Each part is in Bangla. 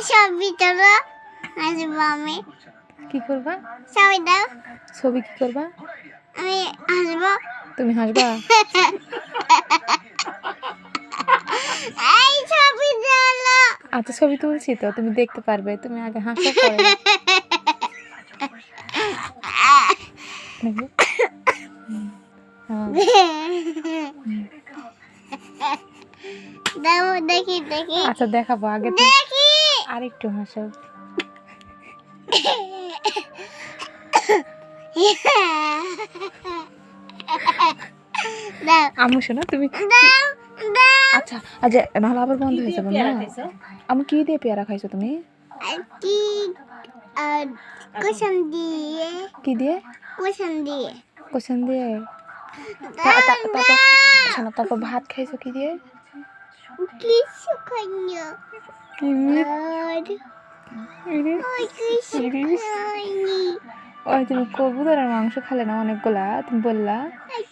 ছবি তোলো হাসবো আমি। কি করবা? ছবি দাও। ছবি কি করবা? আমি হাসবো। তুমি হাসবা? এই ছবি তোলো। আচ্ছা ছবি তুলছি তো, তুমি দেখতে পারবে। তুমি আগে হাসো পরে দেখো। দাও দেখি দেখি। আচ্ছা দেখাবো, আগে তো দেখি। আরেকটু হাসো। দাও আম্মু শোনো তুমি। দাও দাও। আচ্ছা আচ্ছা নাহলে আবার বন্ধ হয়ে যাবে না। আমি কি দিয়ে পেয়ারা খাইছো তুমি? কি কুসুম দিয়ে। কি দিয়ে? কুসুম দিয়ে। কুসুম দিয়ে। তারপর শোনো, তারপর ভাত খাইছো কি দিয়ে? কিছু খাইনি। আর কিছু খাইনি। ওই তুমি কবুতরের মাংস খালে না অনেকগুলা, তুমি বললা।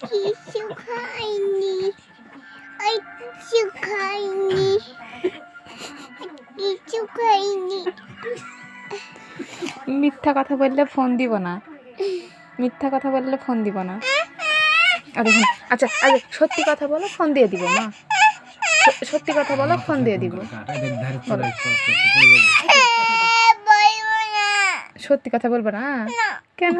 কিছু খাইনি। কিছু খাইনি। কিছু খাইনি। মিথ্যা কথা বললে ফোন দিব না। মিথ্যা কথা বললে ফোন দিব না। আরে আচ্ছা আচ্ছা সত্যি কথা বলো, ফোন দিয়ে দিব মা। সত্যি কথা বলো, ফোন দিয়ে দিব। বলবো না। সত্যি কথা বলবো না? কেন?